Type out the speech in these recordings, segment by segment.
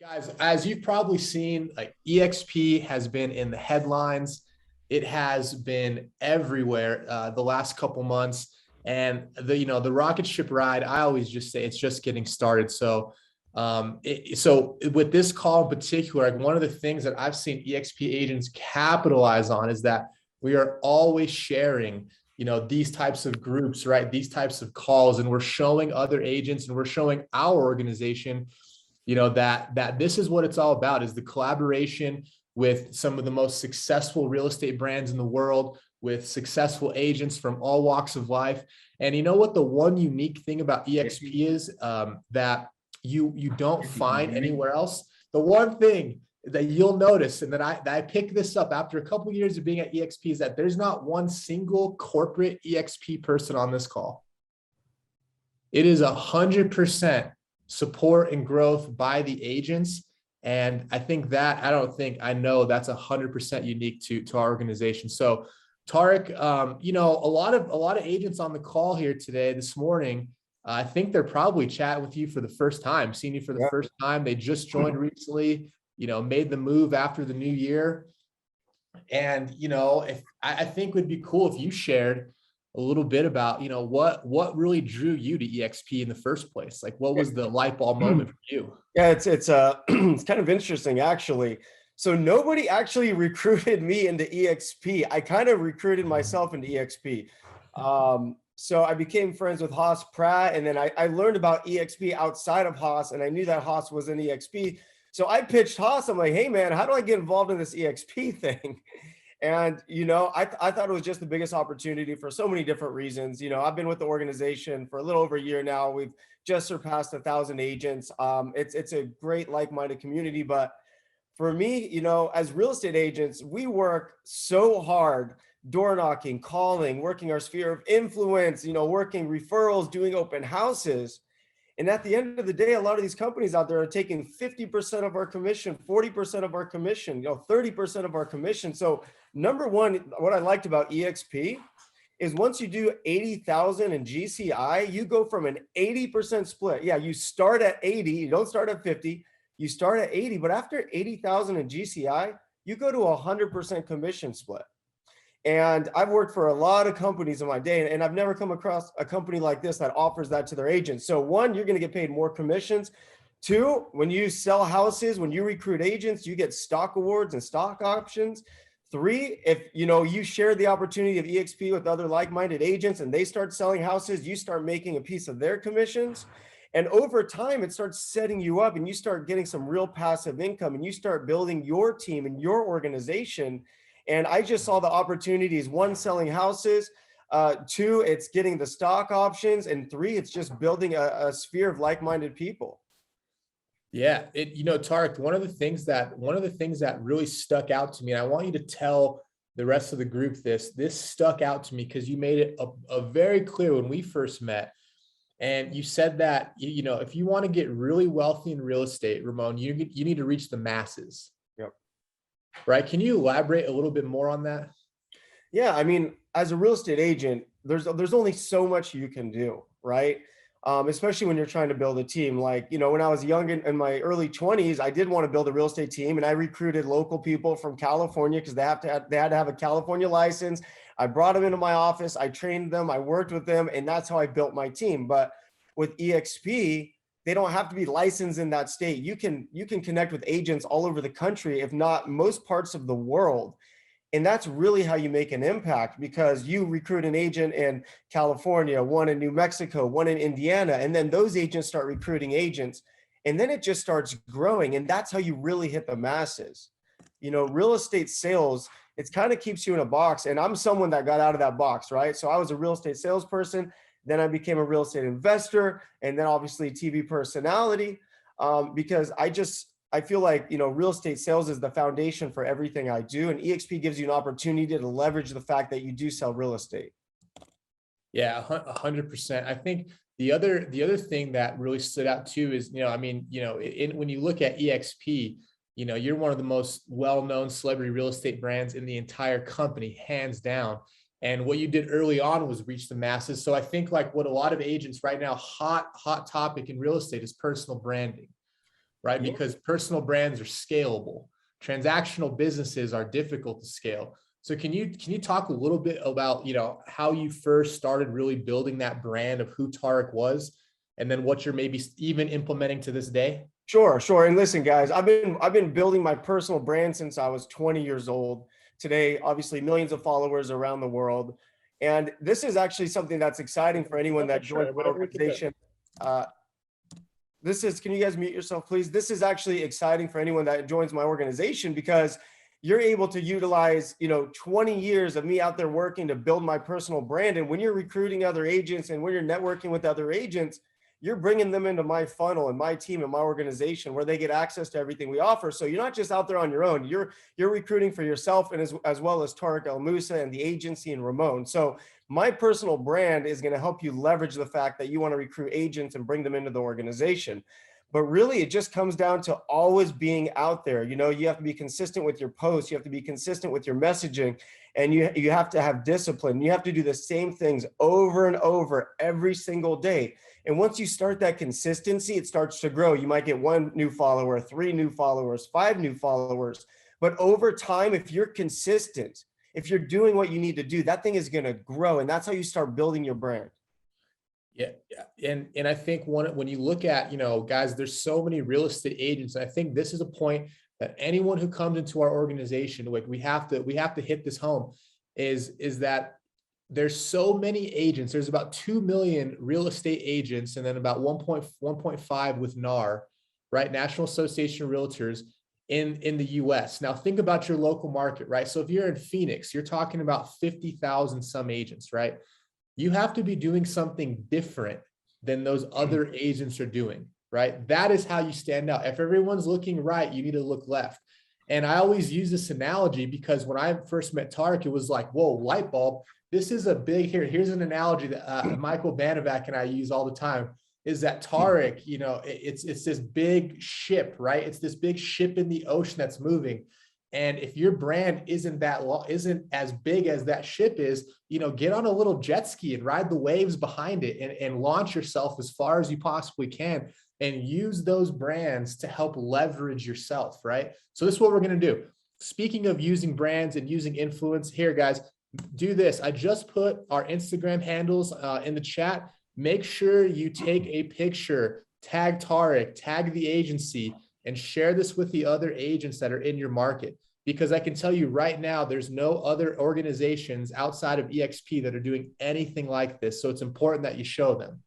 Guys, as you've probably seen, like EXP has been in the headlines. It has been everywhere the last couple months, and the rocket ship ride. I always just say it's just getting started. So with this call in particular, like one of the things that I've seen EXP agents capitalize on is that we are always sharing, these types of groups, right? These types of calls, and we're showing other agents and we're showing our organization that this is what it's all about, is the collaboration with some of the most successful real estate brands in the world, with successful agents from all walks of life. And you know what the one unique thing about EXP is, that you don't find anywhere else? The one thing that you'll notice, and that I picked this up after a couple of years of being at EXP, is that there's not one single corporate EXP person on this call. It is 100% support and growth by the agents. And I think that, I know that's 100% unique to our organization. So Tarek, a lot of agents on the call here today, this morning, I think they're probably chatting with you for the first time, seeing you for the first time. They just joined recently, made the move after the new year. And, if I think it would be cool if you shared a little bit about, what really drew you to EXP in the first place? Like, what was the light bulb moment for you? Yeah, it's it's kind of interesting actually. So nobody actually recruited me into EXP. I kind of recruited myself into EXP. So I became friends with Haas Pratt, and then I learned about EXP outside of Haas, and I knew that Haas was in EXP. So I pitched Haas. I'm like, hey man, how do I get involved in this EXP thing? And, I thought it was just the biggest opportunity for so many different reasons. I've been with the organization for a little over a year now. We've just surpassed 1,000 agents. It's a great like-minded community. But for me, as real estate agents, we work so hard, door knocking, calling, working our sphere of influence, working referrals, doing open houses. And at the end of the day, a lot of these companies out there are taking 50% of our commission, 40% of our commission, 30% of our commission. So number one, what I liked about EXP is once you do 80,000 in GCI, you go from an 80% split. Yeah, you start at 80, you don't start at 50, you start at 80, but after 80,000 in GCI, you go to 100% commission split. And I've worked for a lot of companies in my day, and I've never come across a company like this that offers that to their agents. So one, you're going to get paid more commissions. Two, when you sell houses, when you recruit agents, you get stock awards and stock options. Three, if you share the opportunity of EXP with other like-minded agents and they start selling houses, you start making a piece of their commissions. And over time, it starts setting you up and you start getting some real passive income and you start building your team and your organization. And I just saw the opportunities: one, selling houses; two, it's getting the stock options; and three, it's just building a sphere of like-minded people. Yeah, Tarek, one of the things that really stuck out to me, and I want you to tell the rest of the group this stuck out to me because you made it a very clear when we first met. And you said that, if you want to get really wealthy in real estate, Ramon, you need to reach the masses. Yep. Right. Can you elaborate a little bit more on that? Yeah, I mean, as a real estate agent, there's only so much you can do, right? Especially when you're trying to build a team. Like, when I was young in my early 20s, I did want to build a real estate team, and I recruited local people from California because they had to have a California license. I brought them into my office, I trained them, I worked with them, and that's how I built my team. But with EXP, they don't have to be licensed in that state. You can connect with agents all over the country, if not most parts of the world. And that's really how you make an impact, because you recruit an agent in California, one in New Mexico, one in Indiana, and then those agents start recruiting agents. And then it just starts growing. And that's how you really hit the masses. Real estate sales, it kind of keeps you in a box. And I'm someone that got out of that box, right? So I was a real estate salesperson. Then I became a real estate investor, and then obviously TV personality, because I feel like, real estate sales is the foundation for everything I do. And EXP gives you an opportunity to leverage the fact that you do sell real estate. Yeah, 100%. I think the other thing that really stood out too is, when you look at EXP, you're one of the most well-known celebrity real estate brands in the entire company, hands down. And what you did early on was reach the masses. So I think like what a lot of agents right now, hot topic in real estate is personal branding. right? Yeah. Because personal brands are scalable. Transactional businesses are difficult to scale. So can you talk a little bit about, how you first started really building that brand of who Tarek was, and then what you're maybe even implementing to this day? Sure, sure. And listen, guys, I've been building my personal brand since I was 20 years old. Today, obviously, millions of followers around the world. And this is actually something that's exciting for anyone that joins Sure, my whatever we can do. organization. Can you guys mute yourself, please? This is actually exciting for anyone that joins my organization because you're able to utilize, 20 years of me out there working to build my personal brand. And when you're recruiting other agents and when you're networking with other agents, you're bringing them into my funnel and my team and my organization where they get access to everything we offer. So you're not just out there on your own. You're recruiting for yourself and as well as Tarek El Moussa and the agency and Ramon. So my personal brand is going to help you leverage the fact that you want to recruit agents and bring them into the organization. But really, it just comes down to always being out there. You have to be consistent with your posts. You have to be consistent with your messaging, and you have to have discipline. You have to do the same things over and over every single day. And once you start that consistency, it starts to grow. You might get 1 new follower, 3 new followers, 5 new followers. But over time, if you're consistent, if you're doing what you need to do, that thing is going to grow. And that's how you start building your brand. Yeah, yeah. And I think when you look at, guys, there's so many real estate agents. And I think this is a point that anyone who comes into our organization, like we have to hit this home, is that there's so many agents. There's about 2 million real estate agents, and then about 1.5 with NAR, right? National Association of Realtors in the US. Now think about your local market, right? So if you're in Phoenix, you're talking about 50,000 some agents, right? You have to be doing something different than those other agents are doing, right? That is how you stand out. If everyone's looking right, you need to look left. And I always use this analogy because when I first met Tarek, it was like, whoa, light bulb. This is a big here's an analogy that Michael Banovac and I use all the time, is that Tarek, it's this big ship, right? It's this big ship in the ocean that's moving. And if your brand isn't as big as that ship is, get on a little jet ski and ride the waves behind it and launch yourself as far as you possibly can and use those brands to help leverage yourself, right? So this is what we're going to do. Speaking of using brands and using influence, here, guys, do this. I just put our Instagram handles in the chat. Make sure you take a picture, tag Tarek, tag the agency, and share this with the other agents that are in your market. Because I can tell you right now, there's no other organizations outside of EXP that are doing anything like this. So it's important that you show them.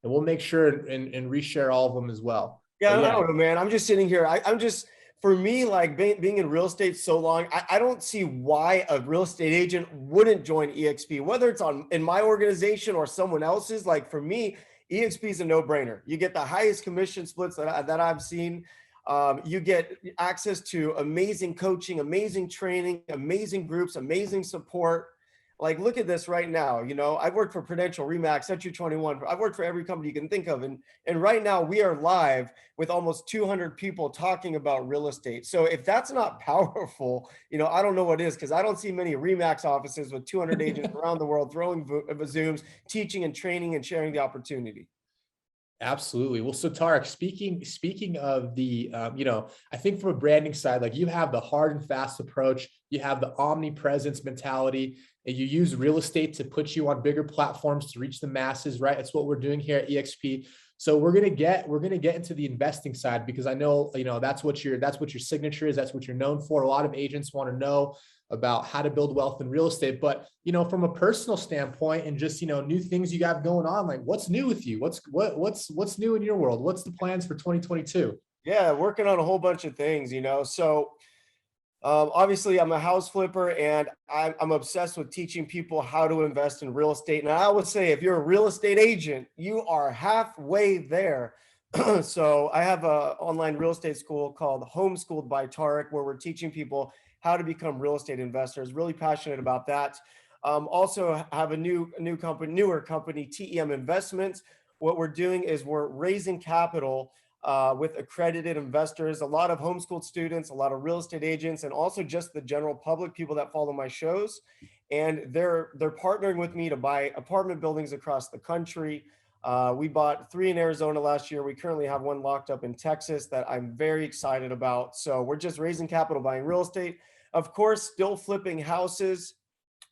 And we'll make sure and reshare all of them as well. Yeah, I don't know, man. I'm just sitting here. I'm just, for me, like being in real estate so long, I don't see why a real estate agent wouldn't join EXP, whether it's in my organization or someone else's. Like for me, EXP is a no-brainer. You get the highest commission splits that I've seen. You get access to amazing coaching, amazing training, amazing groups, amazing support. Like, look at this right now. I've worked for Prudential, Remax, Century 21. I've worked for every company you can think of. And right now we are live with almost 200 people talking about real estate. So if that's not powerful, I don't know what is, because I don't see many Remax offices with 200 agents around the world throwing Zooms, teaching and training and sharing the opportunity. Absolutely. Well, so Tarek, speaking of the, I think from a branding side, like you have the hard and fast approach, you have the omnipresence mentality, and you use real estate to put you on bigger platforms to reach the masses, right? That's what we're doing here at EXP. So we're gonna get into the investing side, because I know, that's what your signature is. That's what you're known for. A lot of agents want to know about how to build wealth in real estate, but from a personal standpoint and just new things you got going on, like what's new with you? What's new in your world? What's the plans for 2022? Yeah, working on a whole bunch of things, so obviously I'm a house flipper, and I'm obsessed with teaching people how to invest in real estate. And I always say, if you're a real estate agent, you are halfway there. So I have an online real estate school called Homeschooled by Tarek, where we're teaching people how to become real estate investors. Really passionate about that. Also have a newer company, TEM Investments. What we're doing is we're raising capital with accredited investors, a lot of homeschooled students, a lot of real estate agents, and also just the general public, people that follow my shows. And they're partnering with me to buy apartment buildings across the country. We bought 3 in Arizona last year. We currently have 1 locked up in Texas that I'm very excited about. So we're just raising capital, buying real estate. Of course, still flipping houses.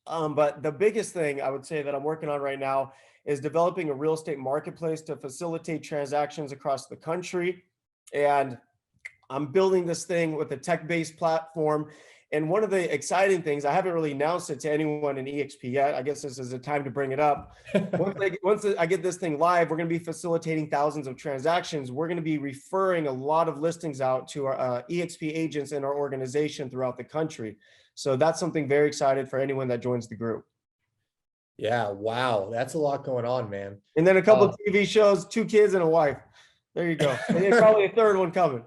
But the biggest thing I would say that I'm working on right now is developing a real estate marketplace to facilitate transactions across the country. And I'm building this thing with a tech-based platform. And one of the exciting things, I haven't really announced it to anyone in EXP yet. I guess this is a time to bring it up. Once I get this thing live, we're going to be facilitating thousands of transactions. We're going to be referring a lot of listings out to our EXP agents in our organization throughout the country. So that's something very excited for anyone that joins the group. Yeah. Wow. That's a lot going on, man. And then a couple of TV shows, 2 kids and a wife. There you go. And then probably a third one coming.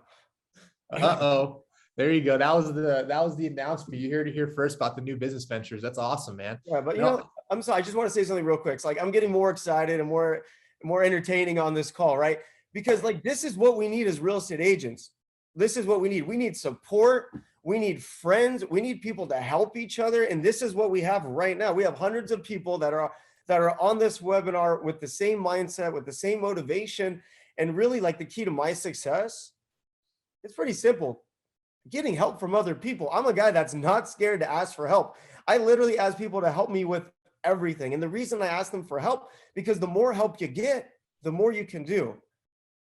Uh-oh. There you go. That was the announcement. You heard it here first about the new business ventures. That's awesome, man. Yeah, but you know, I'm sorry. I just want to say something real quick. It's like I'm getting more excited and more entertaining on this call, right? Because like this is what we need as real estate agents. This is what we need. We need support. We need friends. We need people to help each other. And this is what we have right now. We have hundreds of people that are on this webinar with the same mindset, with the same motivation. And really, like, the key to my success, it's pretty simple. Getting help from other people. I'm a guy that's not scared to ask for help. I literally ask people to help me with everything. And the reason I ask them for help, because the more help you get, the more you can do.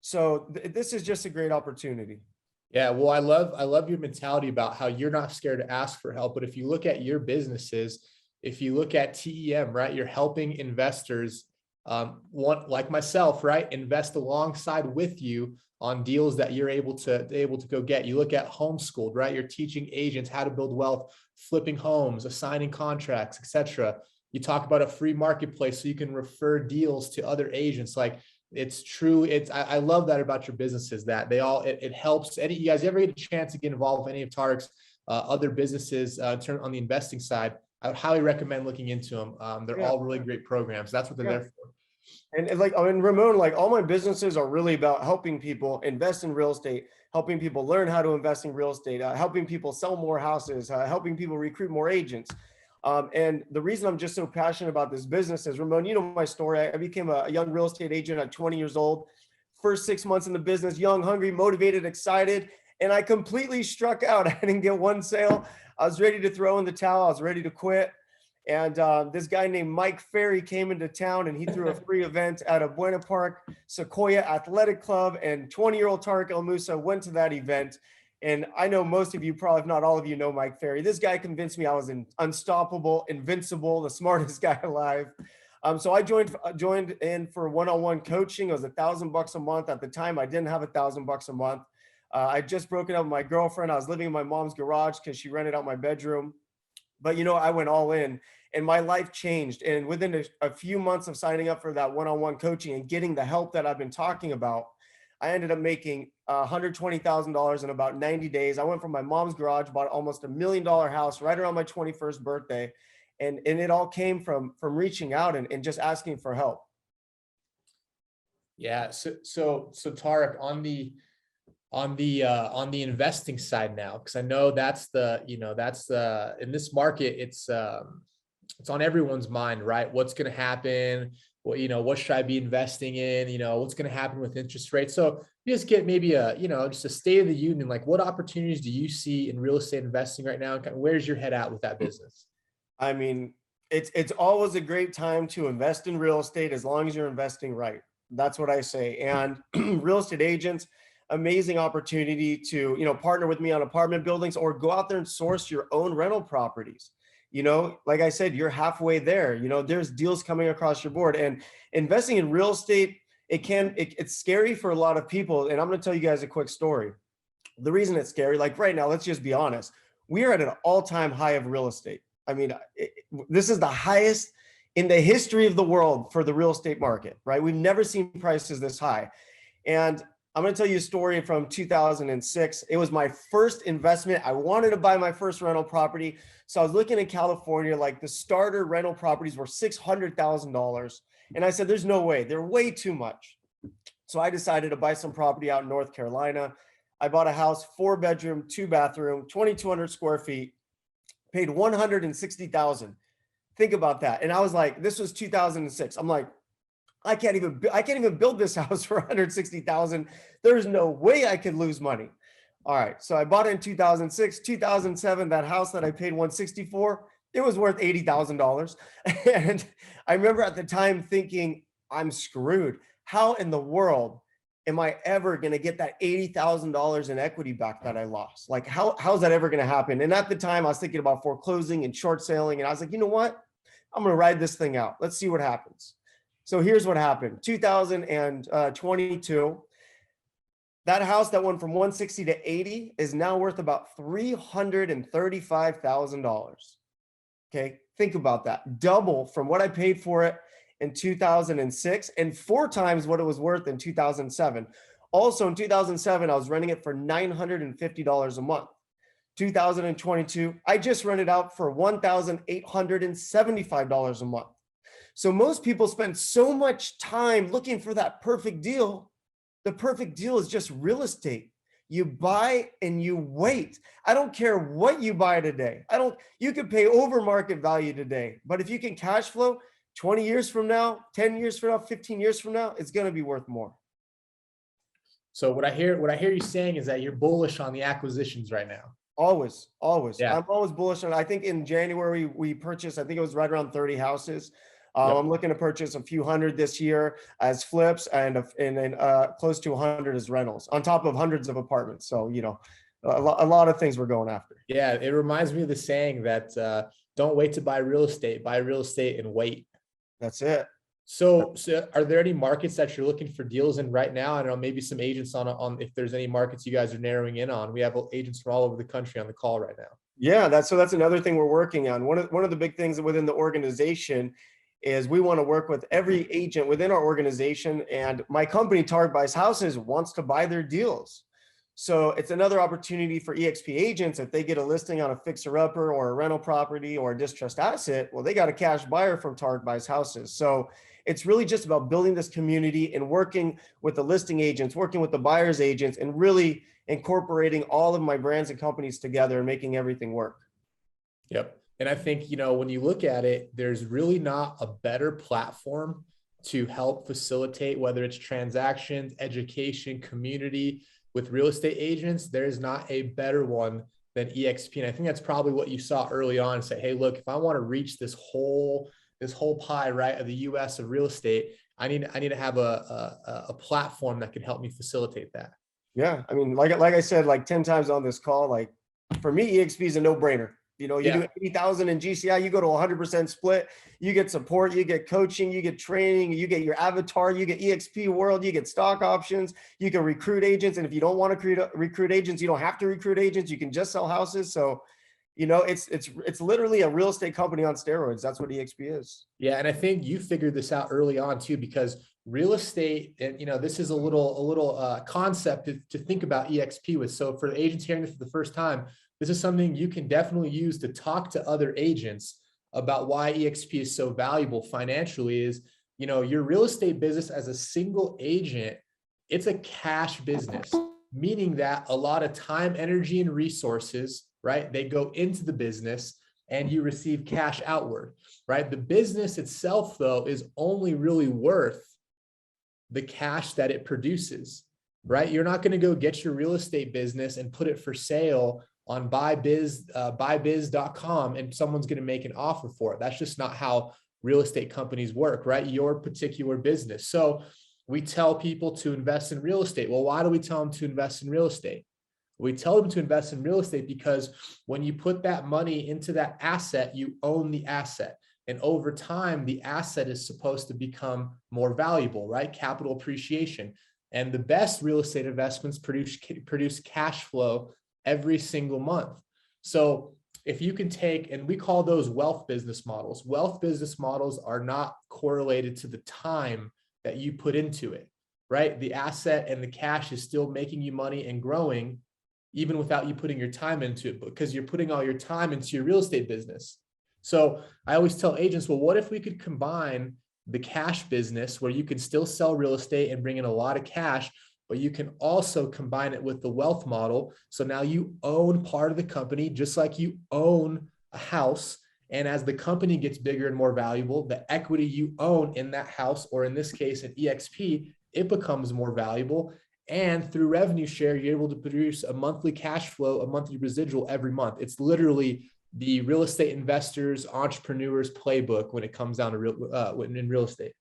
So this is just a great opportunity. Yeah, well, I love your mentality about how you're not scared to ask for help. But if you look at your businesses, if you look at TEM, right, you're helping investors, one like myself, right, invest alongside with you on deals that you're able to go get. You look at Homeschooled, right? You're teaching agents how to build wealth, flipping homes, assigning contracts, etc. You talk about a free marketplace so you can refer deals to other agents. Like, it's true. I love that about your businesses, that they all, it helps. You guys ever get a chance to get involved with any of Tarek's other businesses on the investing side, I would highly recommend looking into them. They're all really great programs. That's what they're there for. And like, I mean, Ramon, like, all my businesses are really about helping people invest in real estate, helping people learn how to invest in real estate, helping people sell more houses, helping people recruit more agents. And the reason I'm just so passionate about this business is, Ramon, you know my story. I became a young real estate agent at 20 years old. First 6 months in the business, young, hungry, motivated, excited, and I completely struck out. I didn't get one sale. I was ready to throw in the towel. I was ready to quit. And this guy named Mike Ferry came into town, and he threw a free event at a Buena Park Sequoia Athletic Club, and 20-year-old Tarek El Moussa went to that event. And I know most of you, probably if not all of you, know Mike Ferry. This guy convinced me I was unstoppable, invincible, the smartest guy alive. So I joined in for one-on-one coaching. It was $1,000 a month. At the time, I didn't have $1,000 a month. I just broken up with my girlfriend. I was living in my mom's garage because she rented out my bedroom. But, you know, I went all in, and my life changed. And within a few months of signing up for that one-on-one coaching and getting the help that I've been talking about, I ended up making $120,000 in about 90 days. I went from my mom's garage, bought almost $1 million house right around my 21st birthday. And it all came from reaching out and just asking for help. Yeah. So Tarek, on the investing side now, because I know that's in this market, it's on everyone's mind, right? What's going to happen? What should I be investing in? What's going to happen with interest rates? So just get maybe just a state of the union. Like, what opportunities do you see in real estate investing right now? And where's your head at with that business? I mean, it's always a great time to invest in real estate as long as you're investing right. That's what I say. And real estate agents, amazing opportunity to, partner with me on apartment buildings, or go out there and source your own rental properties. Like I said, you're halfway there. There's deals coming across your board, and investing in real estate, it's scary for a lot of people. And I'm going to tell you guys a quick story. The reason it's scary, like right now, let's just be honest. We are at an all-time high of real estate. I mean, this is the highest in the history of the world for the real estate market, right? We've never seen prices this high. And I'm going to tell you a story from 2006. It was my first investment. I wanted to buy my first rental property. So I was looking in California, like the starter rental properties were $600,000. And I said, there's no way, they're way too much. So I decided to buy some property out in North Carolina. I bought a house, 4-bedroom, 2-bathroom, 2,200 square feet, paid $160,000. Think about that. And I was like, this was 2006. I'm like, I can't even build this house for 160,000. There's no way I could lose money. All right. So I bought it in 2006, 2007, that house that I paid 160 for, it was worth $80,000. And I remember at the time thinking, I'm screwed. How in the world am I ever going to get that $80,000 in equity back that I lost? Like, how's that ever going to happen? And at the time I was thinking about foreclosing and short selling. And I was like, you know what? I'm going to ride this thing out. Let's see what happens. So here's what happened. 2022, that house that went from 160 to 80 is now worth about $335,000. Okay, think about that. Double from what I paid for it in 2006 and 4 times what it was worth in 2007. Also in 2007, I was renting it for $950 a month. 2022, I just rented out for $1,875 a month. So most people spend so much time looking for that perfect deal. The perfect deal is just real estate. You buy and you wait. I don't care what you buy today. You could pay over market value today, but if you can cash flow 20 years from now, 10 years from now, 15 years from now, it's going to be worth more. So what I hear you saying is that you're bullish on the acquisitions right now. Always. Yeah. I'm always bullish on. I think in January we purchased, I think it was right around 30 houses. Yep. I'm looking to purchase a few hundred this year as flips and then close to 100 as rentals on top of hundreds of apartments. So, you know, a lot of things we're going after. Yeah. It reminds me of the saying that don't wait to buy real estate and wait. That's it. So are there any markets that you're looking for deals in right now? I don't know, maybe some agents on if there's any markets you guys are narrowing in on. We have agents from all over the country on the call right now. Yeah, that's another thing we're working on. One of the big things within the organization is we want to work with every agent within our organization, and my company, Tarek Buys Houses, wants to buy their deals. So it's another opportunity for EXP agents. If they get a listing on a fixer-upper or a rental property or a distressed asset, well, they got a cash buyer from Tarek Buys Houses. So it's really just about building this community and working with the listing agents, working with the buyer's agents, and really incorporating all of my brands and companies together and making everything work. Yep. And I think, you know, when you look at it, there's really not a better platform to help facilitate, whether it's transactions, education, community with real estate agents. There is not a better one than EXP. And I think that's probably what you saw early on and say, hey, look, if I want to reach this whole pie, right, of the US of real estate, I need to have a platform that can help me facilitate that. Yeah. I mean, like I said, like 10 times on this call, like for me, EXP is a no-brainer. You know, you do 80,000 in GCI, you go to 100% split, you get support, you get coaching, you get training, you get your avatar, you get EXP World, you get stock options, you can recruit agents. And if you don't want to recruit agents, you don't have to recruit agents. You can just sell houses. So, you know, it's literally a real estate company on steroids. That's what EXP is. Yeah. And I think you figured this out early on too, because real estate, and you know, this is a little concept to think about EXP with. So for the agents hearing this for the first time, this is something you can definitely use to talk to other agents about why EXP is so valuable financially. Is, you know, your real estate business as a single agent, it's a cash business, meaning that a lot of time, energy, and resources, right, they go into the business and you receive cash outward, right? The business itself, though, is only really worth the cash that it produces, right? You're not going to go get your real estate business and put it for sale on buybiz.com and someone's going to make an offer for it. That's just not how real estate companies work, right? Your particular business. So we tell people to invest in real estate. Well, why do we tell them to invest in real estate? We tell them to invest in real estate because when you put that money into that asset, you own the asset. And over time, the asset is supposed to become more valuable, right? Capital appreciation. And the best real estate investments produce cash flow every single month. So if you can take, and we call those wealth business models. Wealth business models are not correlated to the time that you put into it, right? The asset and the cash is still making you money and growing even without you putting your time into it, because you're putting all your time into your real estate business. So I always tell agents, well, what if we could combine the cash business where you can still sell real estate and bring in a lot of cash, but you can also combine it with the wealth model. So now you own part of the company, just like you own a house, And as the company gets bigger and more valuable, the equity you own in that house, or in this case, an EXP, it becomes more valuable. And through revenue share, you're able to produce a monthly cash flow, a monthly residual every month. It's literally the real estate investors, entrepreneurs playbook when it comes down to in real estate.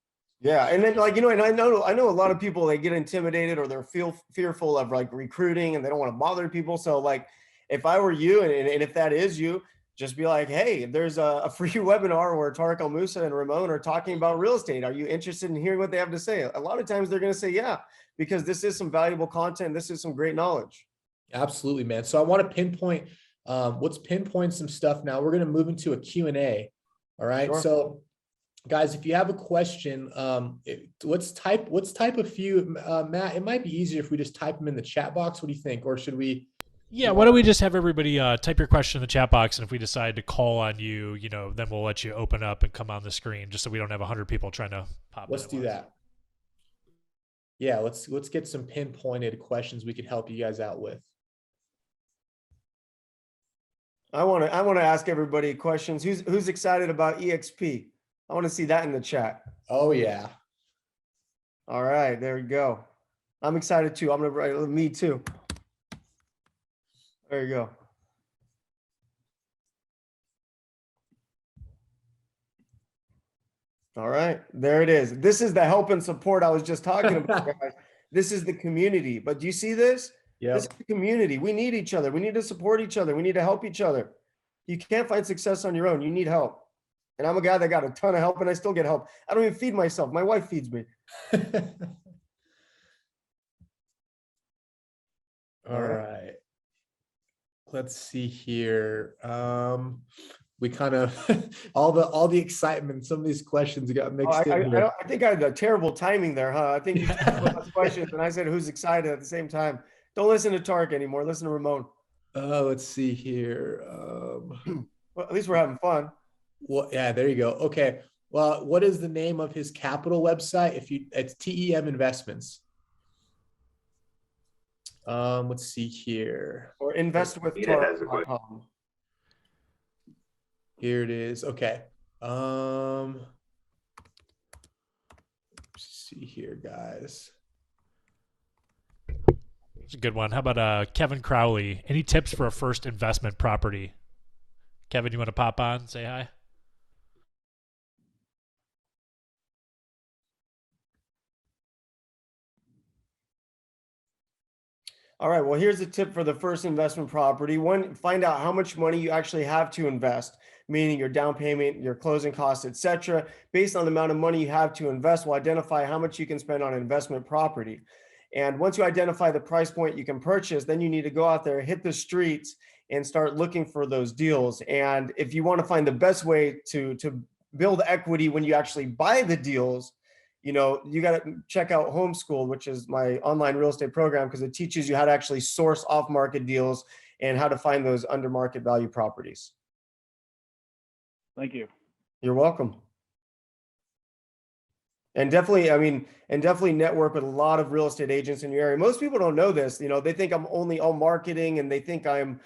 Yeah, and then like, and I know a lot of people, they get intimidated or they're fearful of like recruiting and they don't want to bother people. So like, if I were you, and if that is you, just be like, hey, there's a free webinar where Tarek El Moussa and Ramon are talking about real estate. Are you interested in hearing what they have to say? A lot of times they're going to say, yeah, because this is some valuable content. This is some great knowledge. Absolutely, man. So I want to pinpoint, let's pinpoint some stuff now. We're going to move into a Q&A. All right. Sure. So guys, if you have a question, let's type a few, Matt, it might be easier if we just type them in the chat box. What do you think? Or should we? Yeah, why don't we just have everybody type your question in the chat box, and if we decide to call on you, then we'll let you open up and come on the screen, just so we don't have 100 people trying to pop. Let's do that. Yeah, let's get some pinpointed questions we could help you guys out with. I want to ask everybody questions. Who's excited about EXP? I want to see that in the chat. Oh yeah. All right, there we go. I'm excited too. I'm gonna write me too. There you go. All right, there it is. This is the help and support I was just talking about, guys. This is the community. But do you see this? Yeah. This is the community. We need each other. We need to support each other. We need to help each other. You can't find success on your own. You need help. And I'm a guy that got a ton of help, and I still get help. I don't even feed myself. My wife feeds me. All right. Let's see here. We kind of all the excitement. Some of these questions got mixed in. I think I had a terrible timing there, huh? I think you asked questions, and I said who's excited at the same time. Don't listen to Tarek anymore. Listen to Ramon. Let's see here. Well, at least we're having fun. Well, yeah, there you go. Okay. Well, what is the name of his capital website? It's TEM Investments. Let's see here. Or investwithtarek.com. Here it is. Okay. Let's see here, guys. It's a good one. How about Kevin Crowley? Any tips for a first investment property? Kevin, you want to pop on? Say hi. All right, well, here's a tip for the first investment property. One, find out how much money you actually have to invest, meaning your down payment, your closing costs, etc. Based on the amount of money you have to invest, will identify how much you can spend on an investment property. And once you identify the price point you can purchase, then you need to go out there, hit the streets, and start looking for those deals. And if you want to find the best way to build equity when you actually buy the deals, you got to check out Homeschool, which is my online real estate program, because it teaches you how to actually source off-market deals and how to find those under market value properties. Thank you. You're welcome. And definitely network with a lot of real estate agents in your area. Most people don't know this. They think I'm only all marketing, and they think I'm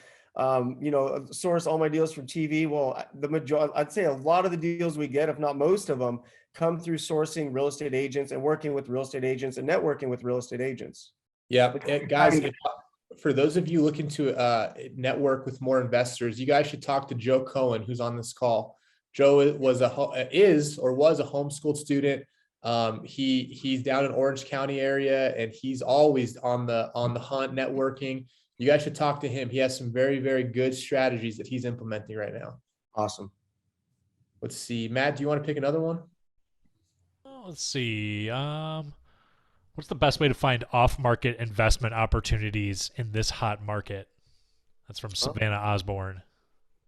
source all my deals from TV. Well, I'd say a lot of the deals we get, if not most of them, come through sourcing real estate agents and working with real estate agents and networking with real estate agents. Yeah, guys, for those of you looking to network with more investors, you guys should talk to Joe Cohen, who's on this call. Joe was a homeschooled student. He's down in Orange County area, and he's always on the hunt networking. You guys should talk to him. He has some very, very good strategies that he's implementing right now. Awesome. Let's see. Matt, do you want to pick another one? Let's see. What's the best way to find off-market investment opportunities in this hot market? That's from Savannah Osborne.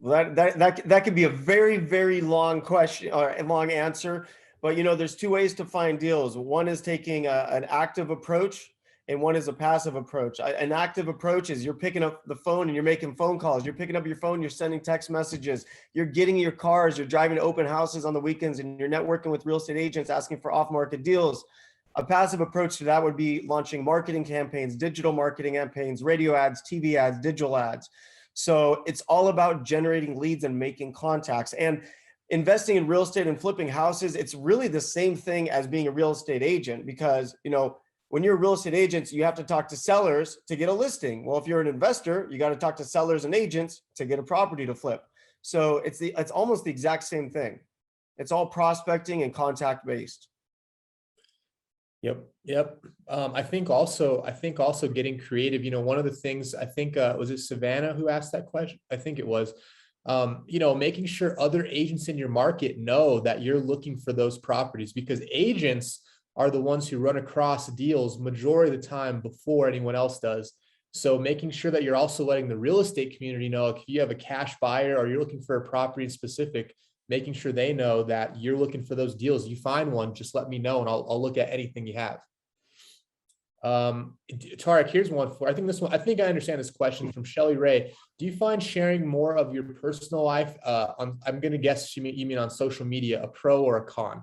Well, that could be a very, very long question or a long answer. But there's two ways to find deals. One is taking an active approach, and one is a passive approach. An active approach is you're picking up the phone and you're making phone calls. You're picking up your phone, you're sending text messages. You're getting in your cars, you're driving to open houses on the weekends, and you're networking with real estate agents asking for off-market deals. A passive approach to that would be launching marketing campaigns, digital marketing campaigns, radio ads, TV ads, digital ads. So it's all about generating leads and making contacts. And investing in real estate and flipping houses, it's really the same thing as being a real estate agent, because, you know, when you're a real estate agent, you have to talk to sellers to get a listing. Well, if you're an investor, you got to talk to sellers and agents to get a property to flip. So it's almost the exact same thing. It's all prospecting and contact based. Yep. I think also getting creative, you know, one of the things I think, was it Savannah who asked that question? I think it was, you know, making sure other agents in your market know that you're looking for those properties, because agents are the ones who run across deals majority of the time before anyone else does. So making sure that you're also letting the real estate community know if you have a cash buyer or you're looking for a property in specific, making sure they know that you're looking for those deals. You find one, just let me know and I'll look at anything you have. Tarek, here's one for, I think I understand this question from Shelly Ray. Do you find sharing more of your personal life, I'm going to guess you mean on social media, a pro or a con?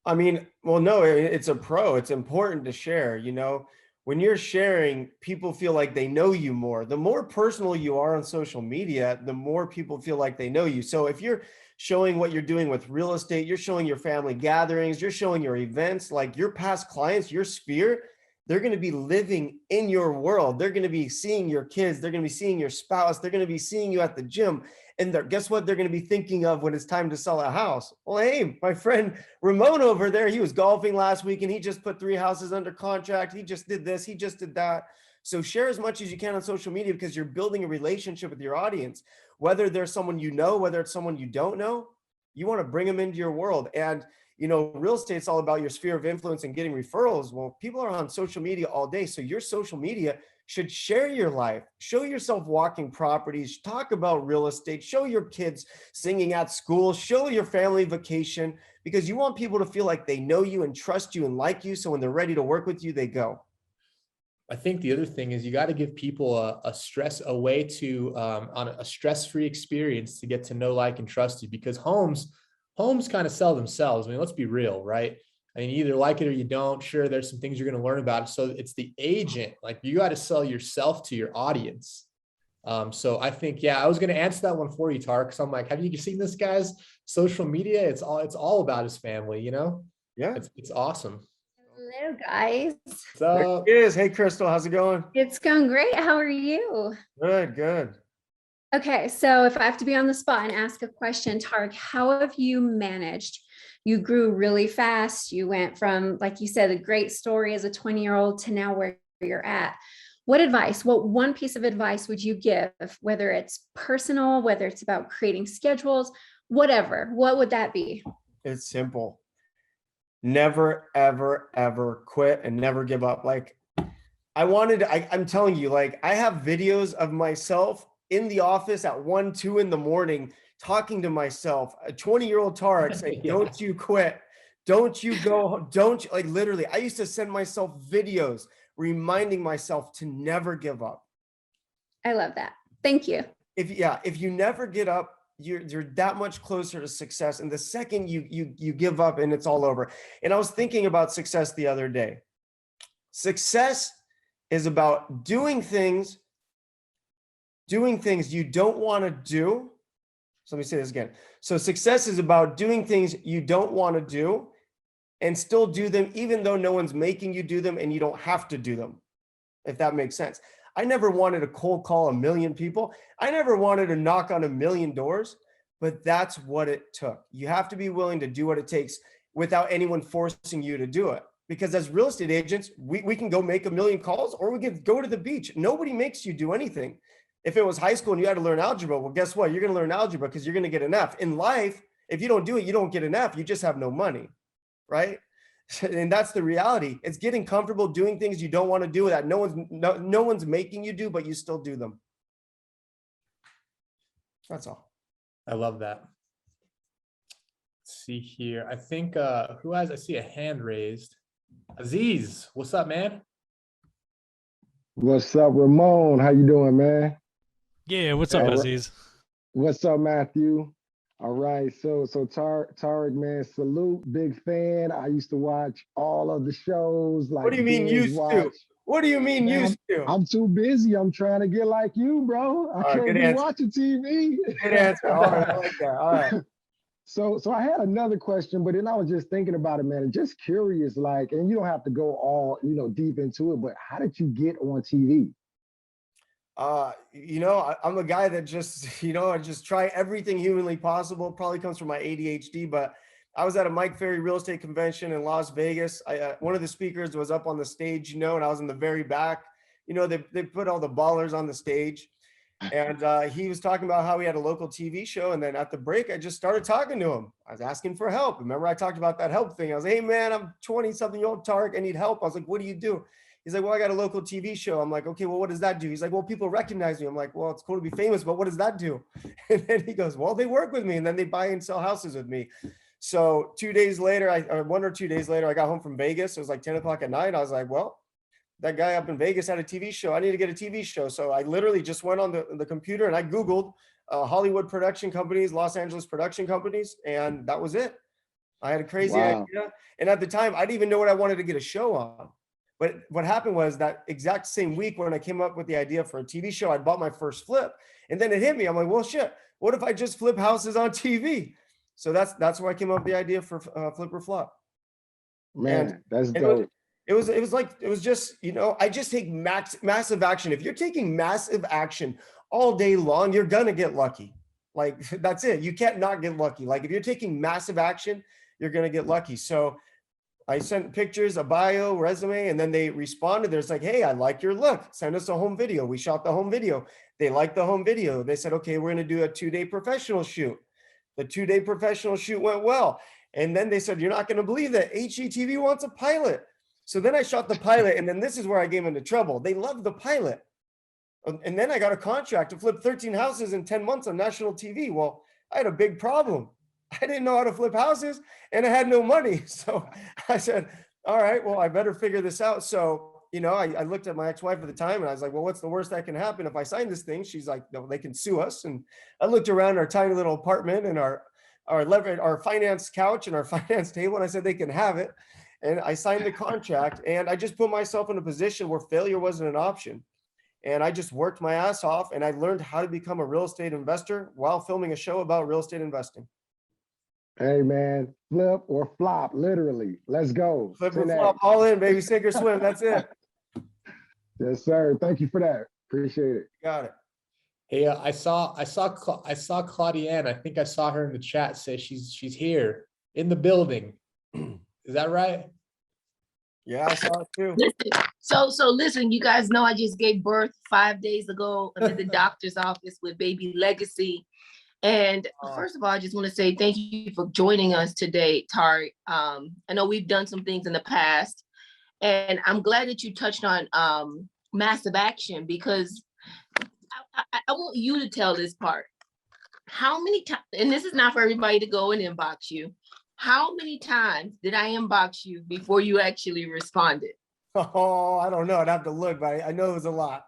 I mean, well, no, it's a pro. It's important to share. You know, when you're sharing, people feel like they know you more. The more personal you are on social media, the more people feel like they know you. So if you're showing what you're doing with real estate, you're showing your family gatherings, you're showing your events, like your past clients, your sphere, they're going to be living in your world. They're going to be seeing your kids. They're going to be seeing your spouse. They're going to be seeing you at the gym. And guess what they're going to be thinking of when it's time to sell a house? Well, hey, my friend Ramon over there, he was golfing last week and he just put 3 houses under contract. He just did this. He just did that. So share as much as you can on social media, because you're building a relationship with your audience. Whether there's someone you know, whether it's someone you don't know, you want to bring them into your world. And you know, real estate's all about your sphere of influence and getting referrals. Well, people are on social media all day. So your social media should share your life, show yourself walking properties, talk about real estate, show your kids singing at school, show your family vacation, because you want people to feel like they know you and trust you and like you. So when they're ready to work with you, they go. I think the other thing is you got to give people a way to, on a stress-free experience to get to know, like, and trust you, because homes kind of sell themselves. I mean, let's be real, right? I mean, you either like it or you don't. Sure, there's some things you're going to learn about it. So it's the agent, like, you got to sell yourself to your audience. So I think, yeah, I was going to answer that one for you, Tarek, because I'm like, have you seen this guy's social media? It's all about his family, you know? Yeah. It's awesome. Hello, guys. So There it is. Hey, Crystal, how's it going? It's going great. How are you? Good. Okay, so if I have to be on the spot and ask a question, Tarek, how have you managed? You grew really fast. You went from, like you said, a great story as a 20-year-old to now where you're at. What one piece of advice would you give, whether it's personal, whether it's about creating schedules, whatever, what would that be? It's simple. Never, ever, ever quit and never give up. Like I'm telling you, like, I have videos of myself in the office at 1, 2 in the morning, talking to myself, a 20-year-old Tarek saying, Yeah. Don't you quit. Don't you go. Like, literally, I used to send myself videos reminding myself to never give up. I love that. Thank you. If you never get up, you're that much closer to success. And the second you give up, and it's all over. And I was thinking about success the other day. Success is about doing things you don't want to do. So let me say this again. So success is about doing things you don't want to do and still do them, even though no one's making you do them and you don't have to do them, if that makes sense. I never wanted to cold call 1 million people. I never wanted to knock on 1 million doors, but that's what it took. You have to be willing to do what it takes without anyone forcing you to do it. Because as real estate agents, we can go make 1 million calls, or we can go to the beach. Nobody makes you do anything. If it was high school and you had to learn algebra, well, guess what? You're going to learn algebra because you're going to get an F. In life, if you don't do it, you don't get an F. You just have no money, right? And that's the reality. It's getting comfortable doing things you don't want to do that no one's making you do, but you still do them. That's all. I love that. Let's see here. I think I see a hand raised. Aziz, what's up, man? What's up, Ramon? How you doing, man? Yeah, what's up, Aziz? What's up, Matthew? All right, so Tarek, man, salute, big fan. I used to watch all of the shows. Like, What do you mean used to? What do you mean Man, used to? I'm too busy. I'm trying to get like you, bro. I can't good be answer. watching TV. Good answer. All right, I like that. All right. So I had another question, but then I was just thinking about it, man, and just curious, like, and you don't have to go all, deep into it, but how did you get on TV? I'm a guy that just, I just try everything humanly possible. Probably comes from my ADHD, but I was at a Mike Ferry real estate convention in Las Vegas. One of the speakers was up on the stage, and I was in the very back. They put all the ballers on the stage, and he was talking about how he had a local TV show. And then at the break, I just started talking to him. I was asking for help. Remember, I talked about that help thing. I was like, hey, man, I'm 20-something-year-old Tarek. I need help. I was like, what do you do? He's like, well, I got a local TV show. I'm like, okay, well, what does that do? He's like, well, people recognize me. I'm like, well, it's cool to be famous, but what does that do? And then he goes, well, they work with me, and then they buy and sell houses with me. So 2 days later, or 1 or 2 days later, I got home from Vegas. It was like 10 o'clock at night. I was like, well, that guy up in Vegas had a TV show. I need to get a TV show. So I literally just went on the computer and I Googled Hollywood production companies, Los Angeles production companies, and that was it. I had a crazy idea. And at the time, I didn't even know what I wanted to get a show on. But what happened was that exact same week when I came up with the idea for a TV show, I bought my first flip. And then it hit me. I'm like, well, shit, what if I just flip houses on TV? So that's where I came up with the idea for Flip or Flop. Man, that's dope. It was just, I just take massive action. If you're taking massive action all day long, you're going to get lucky. Like, that's it. You can't not get lucky. Like, if you're taking massive action, you're going to get lucky. So I sent pictures, a bio, resume, and then they responded. There's like, hey, I like your look. Send us a home video. We shot the home video. They liked the home video. They said, okay, we're going to do a 2-day professional shoot. The 2-day professional shoot went well. And then they said, you're not going to believe that HGTV wants a pilot. So then I shot the pilot, and then this is where I came into trouble. They loved the pilot. And then I got a contract to flip 13 houses in 10 months on national TV. Well, I had a big problem. I didn't know how to flip houses, and I had no money. So I said, all right, well, I better figure this out. So, I looked at my ex-wife at the time, and I was like, well, what's the worst that can happen if I sign this thing? She's like, no, they can sue us. And I looked around our tiny little apartment and our finance couch and our finance table, and I said, they can have it. And I signed the contract, and I just put myself in a position where failure wasn't an option. And I just worked my ass off, and I learned how to become a real estate investor while filming a show about real estate investing. Hey, man, flip or flop, literally. Let's go. Flip or flop, all in, baby, sink or swim. That's it. Yes, sir. Thank you for that. Appreciate it. Got it. Hey, I saw Claudiane. I think I saw her in the chat say she's here in the building. Is that right? Yeah, I saw it too. Listen, so listen, you guys know I just gave birth 5 days ago. I'm in the doctor's office with baby Legacy. And first of all, I just want to say thank you for joining us today, Tarek. I know we've done some things in the past, and I'm glad that you touched on massive action, because I want you to tell this part. How many times, and this is not for everybody to go and inbox you, how many times did I inbox you before you actually responded? Oh, I don't know. I'd have to look, but I know it was a lot.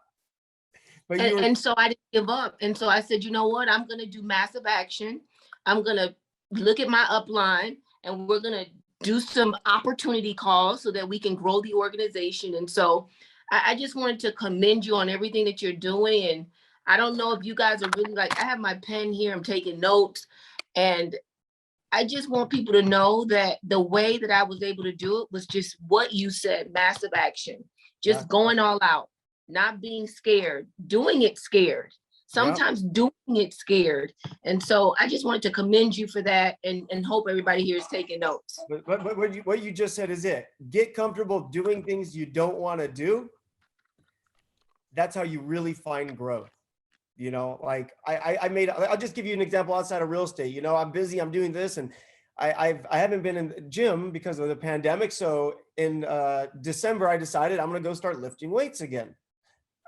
But and so I didn't give up. And so I said, you know what? I'm going to do massive action. I'm going to look at my upline, and we're going to do some opportunity calls so that we can grow the organization. And so I just wanted to commend you on everything that you're doing. And I don't know if you guys are really like, I have my pen here, I'm taking notes. And I just want people to know that the way that I was able to do it was just what you said, massive action, just going all out, not being scared, doing it scared, sometimes doing it scared. And so I just wanted to commend you for that, and hope everybody here is taking notes. But what you just said is it. Get comfortable doing things you don't want to do. That's how you really find growth. Like I'll just give you an example outside of real estate. I'm busy, I'm doing this, and I haven't been in the gym because of the pandemic. So in December, I decided I'm going to go start lifting weights again.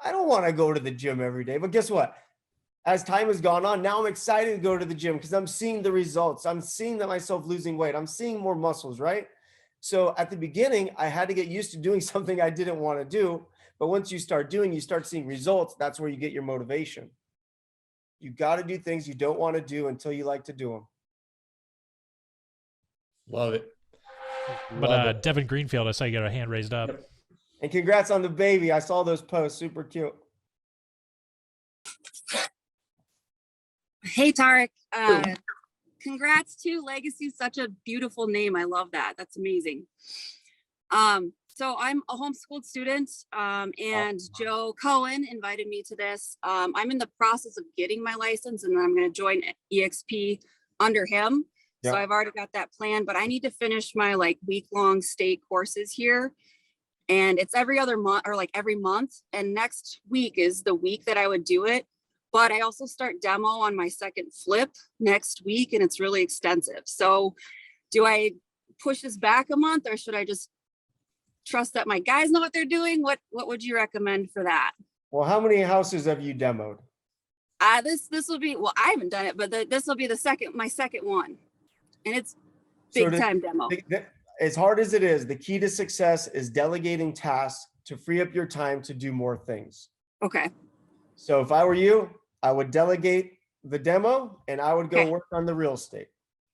I don't want to go to the gym every day, but guess what? As time has gone on, now I'm excited to go to the gym because I'm seeing the results. I'm seeing that myself losing weight. I'm seeing more muscles, right? So at the beginning, I had to get used to doing something I didn't want to do. But once you start seeing results, that's where you get your motivation. You got to do things you don't want to do until you like to do them. Love it. But Devin Greenfield, I saw you got a hand raised up. Yep. And congrats on the baby. I saw those posts. Super cute. Hey, Tarek. Congrats to Legacy. Such a beautiful name. I love that. That's amazing. So I'm a homeschooled student, and Joe Cohen invited me to this. I'm in the process of getting my license, and then I'm going to join EXP under him. So I've already got that plan, but I need to finish my like week-long state courses here. And it's every other month or like every month. And next week is the week that I would do it. But I also start demo on my second flip next week, and it's really extensive. So do I push this back a month, or should I just trust that my guys know what they're doing? What would you recommend for that? Well, how many houses have you demoed? This will be, well, I haven't done it, but this will be my second one. And it's big time demo. As hard as it is, the key to success is delegating tasks to free up your time to do more things. Okay. So if I were you, I would delegate the demo and I would go work on the real estate.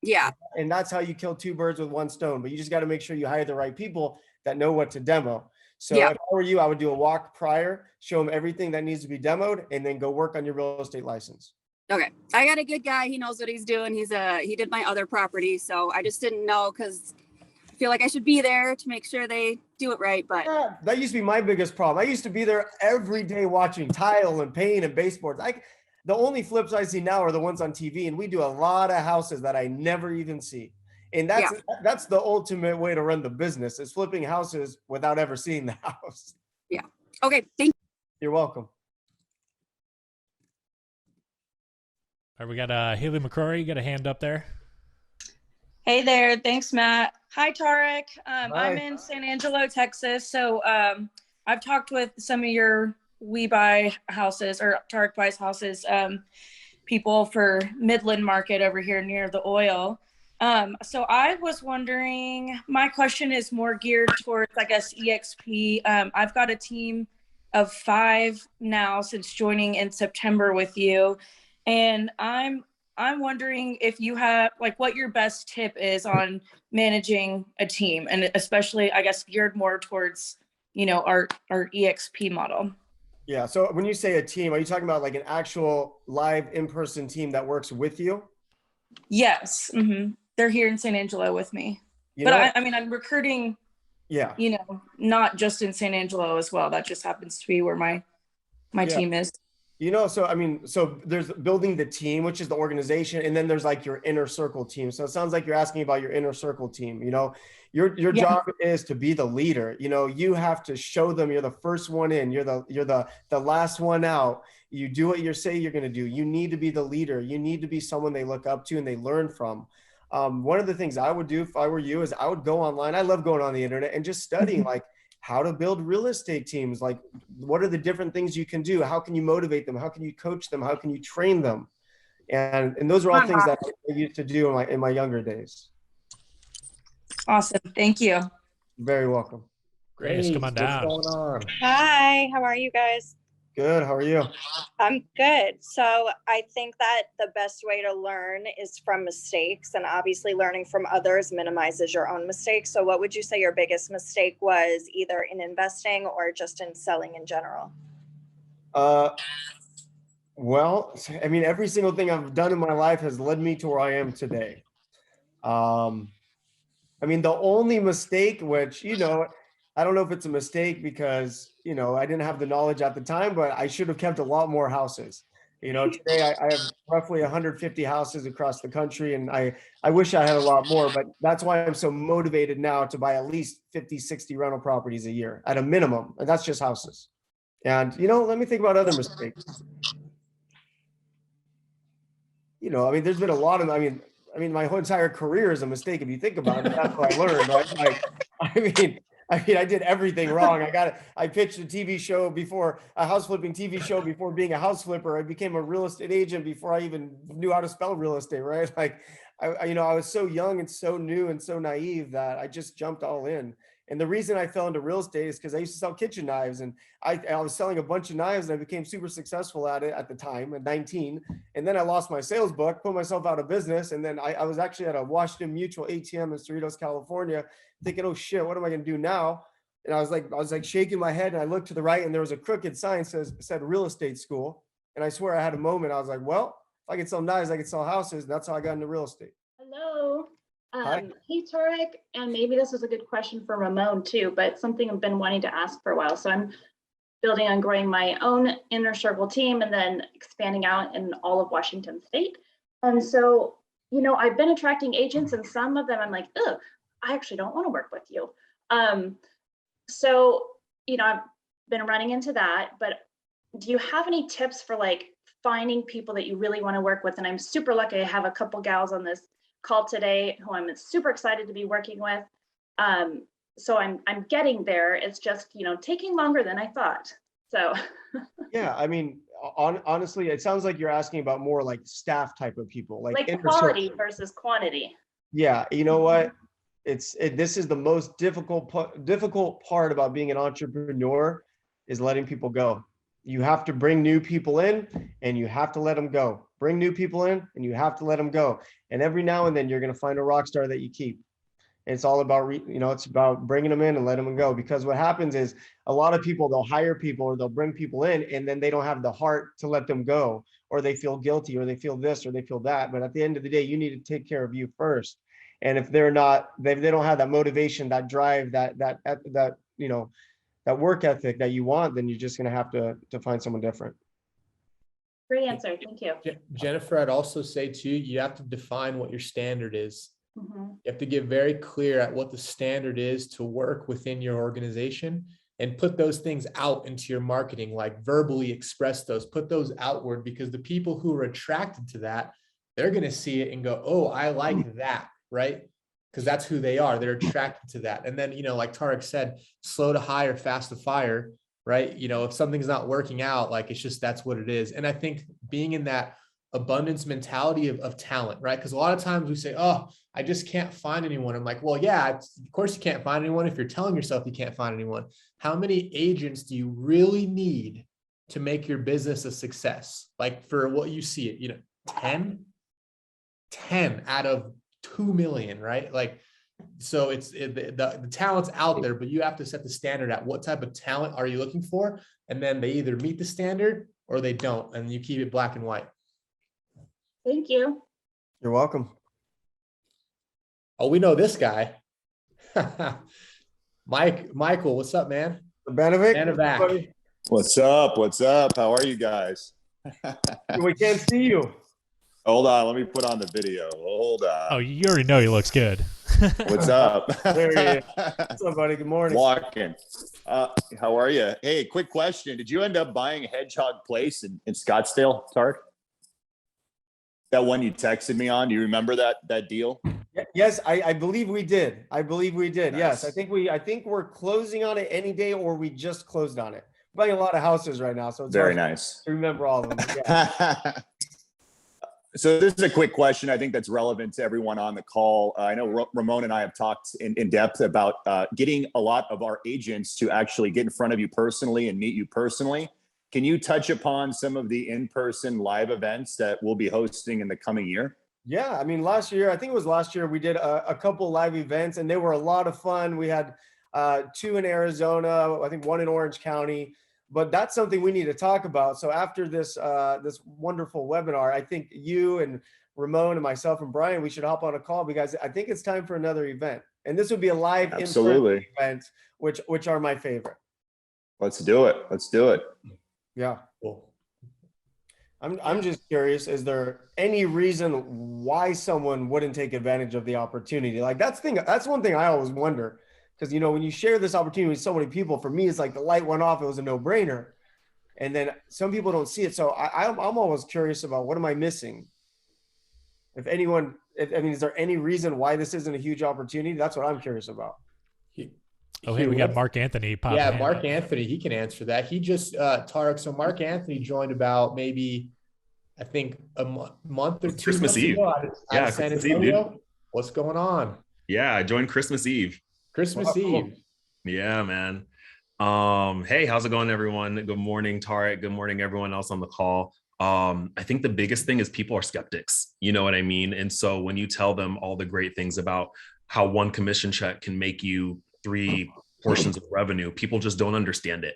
Yeah. And that's how you kill two birds with one stone. But you just got to make sure you hire the right people that know what to demo. So if I were you, I would do a walk prior, show them everything that needs to be demoed, and then go work on your real estate license. Okay. I got a good guy. He knows what he's doing. He did my other property. So I just didn't know, because I feel like I should be there to make sure they do it right. But yeah, that used to be my biggest problem. I used to be there every day watching tile and paint and baseboards. The only flips I see now are the ones on TV, and we do a lot of houses that I never even see. And that's the ultimate way to run the business, is flipping houses without ever seeing the house. Yeah. Okay. Thank you. You're welcome. All right, we got Haley McCrory. You got a hand up there. Hey there. Thanks, Matt. Hi, Tarek. Hi. I'm in San Angelo, Texas. So I've talked with some of your We Buy houses, or Tarek Buys houses, people for Midland Market over here near the oil. So I was wondering, my question is more geared towards, I guess, EXP. I've got a team of 5 now since joining in September with you. And I'm wondering if you have, like, what your best tip is on managing a team, and especially, I guess, geared more towards, our EXP model. Yeah. So when you say a team, are you talking about like an actual live in-person team that works with you? Yes. Mm-hmm. They're here in San Angelo with me. But I mean, I'm recruiting, not just in San Angelo as well. That just happens to be where my team is. So there's building the team, which is the organization, and then there's like your inner circle team. So it sounds like you're asking about your inner circle team. Your job is to be the leader. You have to show them you're the first one in, you're the last one out. You do what you say you're going to do. You need to be the leader. You need to be someone they look up to and they learn from. One of the things I would do if I were you is I would go online. I love going on the internet and just studying like how to build real estate teams. Like, what are the different things you can do? How can you motivate them? How can you coach them? How can you train them? And those are all things that I used to do in my younger days. Awesome. Thank you. You're very welcome. Grace, come on down. What's going on? Hi, how are you guys? Good. How are you? I'm good. So I think that the best way to learn is from mistakes, and obviously learning from others minimizes your own mistakes. So what would you say your biggest mistake was, either in investing or just in selling in general? Well, I mean, every single thing I've done in my life has led me to where I am today. I mean, the only mistake, which, I don't know if it's a mistake because, I didn't have the knowledge at the time, but I should have kept a lot more houses. Today I have roughly 150 houses across the country, and I wish I had a lot more, but that's why I'm so motivated now to buy at least 50, 60 rental properties a year at a minimum. And that's just houses. And, let me think about other mistakes. There's been a lot of, my whole entire career is a mistake. If you think about it, that's what I learned. Right? I did everything wrong. I pitched a house flipping TV show before being a house flipper. I became a real estate agent before I even knew how to spell real estate, right? I was so young and so new and so naive that I just jumped all in. And the reason I fell into real estate is because I used to sell kitchen knives, and I was selling a bunch of knives, and I became super successful at it at the time at 19. And then I lost my sales book, put myself out of business. And then I was actually at a Washington Mutual ATM in Cerritos, California, thinking, oh shit, what am I going to do now? And I was like shaking my head, and I looked to the right, and there was a crooked sign said real estate school. And I swear I had a moment. I was like, well, if I could sell knives, I could sell houses. And that's how I got into real estate. Hello. Hi. Hey, Tarek, and maybe this is a good question for Ramon too, but something I've been wanting to ask for a while. So I'm building on growing my own inner circle team and then expanding out in all of Washington State. And so, you know, I've been attracting agents, and some of them I'm like, ugh, I actually don't want to work with you. So, you know, I've been running into that, but do you have any tips for like finding people that you really want to work with? And I'm super lucky I have a couple gals on this call today who I'm super excited to be working with. So I'm getting there. It's just, you know, taking longer than I thought. So Yeah, I mean, honestly, it sounds like you're asking about more like staff type of people, like quality versus quantity. Yeah, you know what? This is the most difficult part about being an entrepreneur is letting people go. You have to bring new people in, and you have to let them go. Bring new people in, and you have to let them go. And every now and then you're going to find a rock star that you keep. It's all about, it's about bringing them in and letting them go. Because what happens is a lot of people, they'll hire people or they'll bring people in, and then they don't have the heart to let them go, or they feel guilty, or they feel this, or they feel that. But at the end of the day, you need to take care of you first. And if they don't have that motivation, that drive, that work ethic that you want, then you're just going to have to find someone different. Great answer. Thank you. Jennifer, I'd also say too, you have to define what your standard is. Mm-hmm. You have to get very clear at what the standard is to work within your organization, and put those things out into your marketing, like verbally express those, put those outward, because the people who are attracted to that, they're going to see it and go, oh, I like that, right? Because that's who they are. They're attracted to that. And then, you know, like Tarek said, slow to hire, fast to fire, right? You know, if something's not working out, like it's just, that's what it is. And I think being in that abundance mentality of talent, right? Because a lot of times we say, oh, I just can't find anyone. I'm like, well, yeah, of course you can't find anyone if you're telling yourself you can't find anyone. How many agents do you really need to make your business a success? Like for what you see it, you know, 10 out of 2 million, right? Like, so the talent's out there, but you have to set the standard at what type of talent are you looking for? And then they either meet the standard or they don't, and you keep it black and white. Thank you. You're welcome. Oh, we know this guy. Michael, what's up, man? Banovic. What's up? What's up? How are you guys? We can't see you. Hold on, let me put on the video. Hold on. Oh, you already know he looks good. What's up? There he is. What's up, buddy? Good morning. Walking. How are you? Hey, quick question. Did you end up buying Hedgehog Place in Scottsdale, Tarek? That one you texted me on. Do you remember that deal? Yes, I believe we did. Nice. Yes, I think we're closing on it any day, or we just closed on it. We're buying a lot of houses right now, so it's very nice to remember all of them. Yeah. So this is a quick question. I think that's relevant to everyone on the call. I know Ramon and I have talked in depth about getting a lot of our agents to actually get in front of you personally and meet you personally. Can you touch upon some of the in-person live events that we'll be hosting in the coming year? Yeah, I mean, last year, we did a couple live events, and they were a lot of fun. We had 2 in Arizona, I think 1 in Orange County, but that's something we need to talk about. So after this wonderful webinar, I think you and Ramon and myself and Brian, we should hop on a call, because I think it's time for another event. And this would be a live in-person event, which are my favorite. Let's do it. Yeah. Cool. I'm just curious, is there any reason why someone wouldn't take advantage of the opportunity? Like that's one thing I always wonder, because, you know, when you share this opportunity with so many people, for me, it's like the light went off. It was a no-brainer. And then some people don't see it. So I'm always curious about, what am I missing? Is there any reason why this isn't a huge opportunity? That's what I'm curious about. Oh, hey, we got Mark Anthony popping in. Mark Anthony, he can answer that. He just, Tarek, so Mark Anthony joined about maybe, I think, a month or 2 Christmas Eve. ago out of San Antonio. Eve, what's going on? Yeah, I joined Christmas Eve. Eve. Yeah, man. Hey, how's it going, everyone? Good morning, Tarek. Good morning, everyone else on the call. I think the biggest thing is people are skeptics. You know what I mean? And so when you tell them all the great things about how one commission check can make you 3 portions of revenue. People just don't understand it.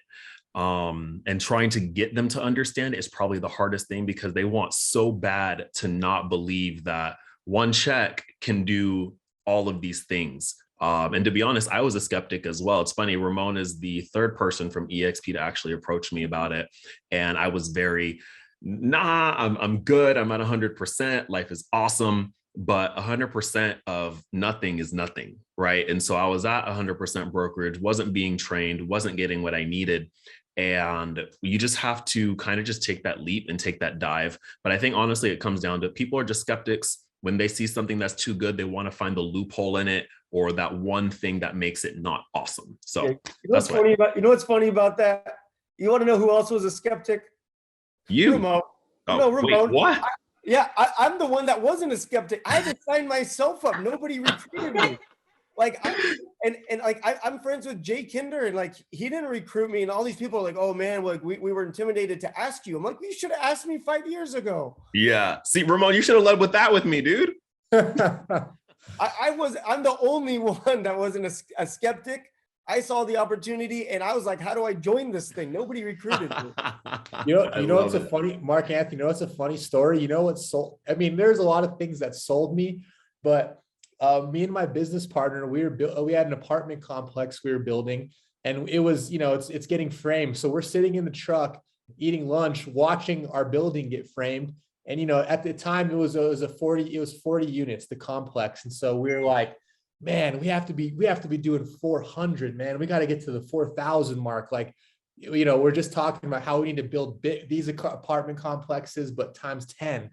And trying to get them to understand is probably the hardest thing, because they want so bad to not believe that one check can do all of these things. And to be honest, I was a skeptic as well. It's funny, Ramon is the third person from EXP to actually approach me about it. And I was very, I'm good. I'm at 100%. Life is awesome. But 100% of nothing is nothing, right? And so I was at 100% brokerage, wasn't being trained, wasn't getting what I needed. And you just have to kind of just take that leap and take that dive. But I think honestly, it comes down to people are just skeptics. When they see something that's too good, they want to find the loophole in it, or that one thing that makes it not awesome. So you know what's funny about that? You want to know who else was a skeptic? You. Ramon. Oh, no, Ramon. wait, what? I'm the one that wasn't a skeptic. I had to sign myself up. Nobody recruited me. Like, I'm friends with Jay Kinder, and like, he didn't recruit me. And all these people are like, oh man, like we were intimidated to ask you. I'm like, you should have asked me 5 years ago. Yeah. See, Ramon, you should have led with that with me, dude. I'm the only one that wasn't a skeptic. I saw the opportunity and I was like, how do I join this thing? Nobody recruited me. You know what's a funny, Mark Anthony, you know what's a funny story? You know what sold, I mean, there's a lot of things that sold me, but me and my business partner, we had an apartment complex we were building, and it was, it's getting framed. So we're sitting in the truck eating lunch, watching our building get framed. And, at the time it was 40 units, the complex. And so we were like, man, we have to be doing 400, man. We got to get to the 4,000 mark. Like, we're just talking about how we need to build these apartment complexes, but times 10.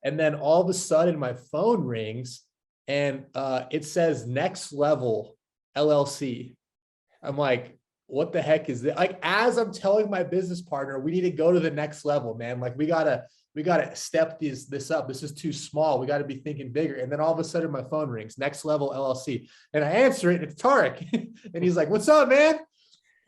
And then all of a sudden my phone rings and it says Next Level LLC. I'm like, what the heck is that? Like, as I'm telling my business partner, we need to go to the next level, man. Like, we gotta step this up. This is too small. We got to be thinking bigger. And then all of a sudden my phone rings, Next Level LLC. And I answer it, and it's Tarek. And he's like, what's up, man?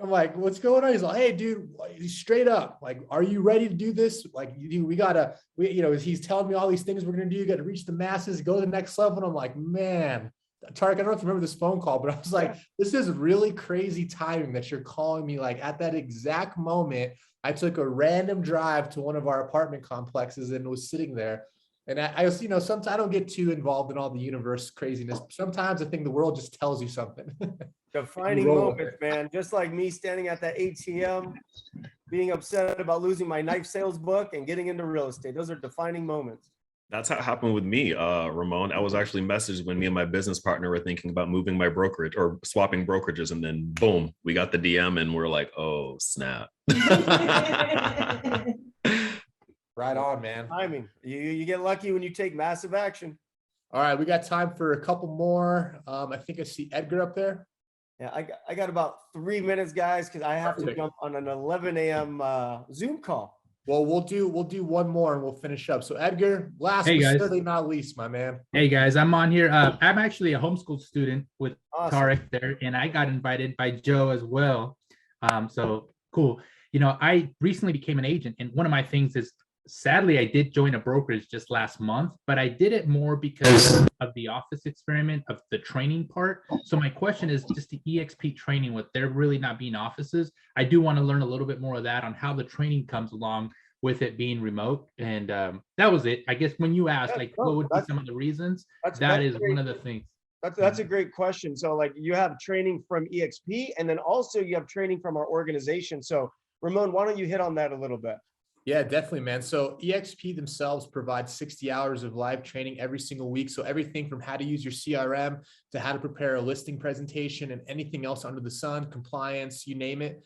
I'm like, what's going on? He's like, hey, dude, straight up. Like, are you ready to do this? Like, he's telling me all these things we're going to do. You got to reach the masses, go to the next level. And I'm like, man, Tarek, I don't know if you remember this phone call, but I was like, this is really crazy timing that you're calling me. Like, at that exact moment, I took a random drive to one of our apartment complexes and was sitting there. And I was, sometimes I don't get too involved in all the universe craziness. Sometimes I think the world just tells you something. Defining moments, man. Just like me standing at that ATM, being upset about losing my knife sales book and getting into real estate. Those are defining moments. That's how it happened with me, Ramon. I was actually messaged when me and my business partner were thinking about moving my brokerage or swapping brokerages. And then boom, we got the DM and we're like, oh, snap. Right on, man. Timing. You get lucky when you take massive action. All right, we got time for a couple more. I think I see Edgar up there. Yeah, I got about 3 minutes, guys, because I have to jump on an 11 a.m. Zoom call. Well, we'll do one more and we'll finish up. So Edgar, last but certainly not least, my man. Hey guys, I'm on here. I'm actually a homeschool student with Tarek there, and I got invited by Joe as well. So cool. I recently became an agent, and one of my things is, sadly, I did join a brokerage just last month, but I did it more because of the office experiment of the training part. So my question is just the EXP training, with there really not being offices. I do want to learn a little bit more of that on how the training comes along with it being remote. And that was it. I guess when you asked, like, what would be some of the reasons? That is one of the things. That's a great question. So like, you have training from EXP, and then also you have training from our organization. So Ramon, why don't you hit on that a little bit? Yeah, definitely, man. So EXP themselves provide 60 hours of live training every single week. So everything from how to use your CRM to how to prepare a listing presentation and anything else under the sun, compliance, you name it.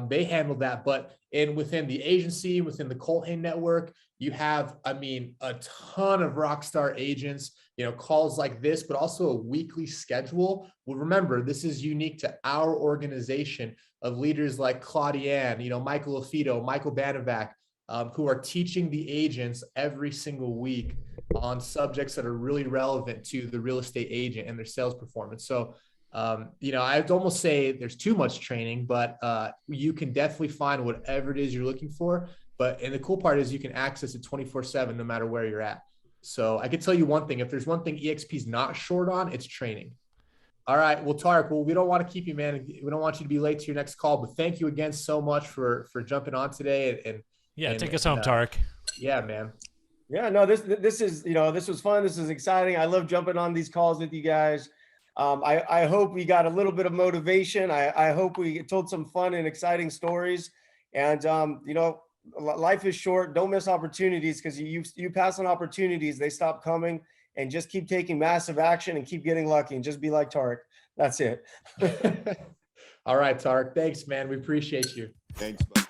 They handle that. But within the agency, within the Culhane network, you have, a ton of rockstar agents, calls like this, but also a weekly schedule. Well, remember, this is unique to our organization of leaders like Claudiane, Michael Lafito, Michael Banovac, who are teaching the agents every single week on subjects that are really relevant to the real estate agent and their sales performance. So, I'd almost say there's too much training, but you can definitely find whatever it is you're looking for. And the cool part is you can access it 24/7, no matter where you're at. So I can tell you one thing, if there's one thing EXP is not short on, it's training. All right. Well, Tarek, well, we don't want to keep you, man. We don't want you to be late to your next call, but thank you again so much for jumping on today. And take us home, Tarek. Yeah, man. Yeah, no, this is, this was fun. This is exciting. I love jumping on these calls with you guys. I hope we got a little bit of motivation. I hope we told some fun and exciting stories. And, life is short. Don't miss opportunities, because you pass on opportunities, they stop coming. And just keep taking massive action and keep getting lucky, and just be like Tarek. That's it. All right, Tarek. Thanks, man. We appreciate you. Thanks, bud.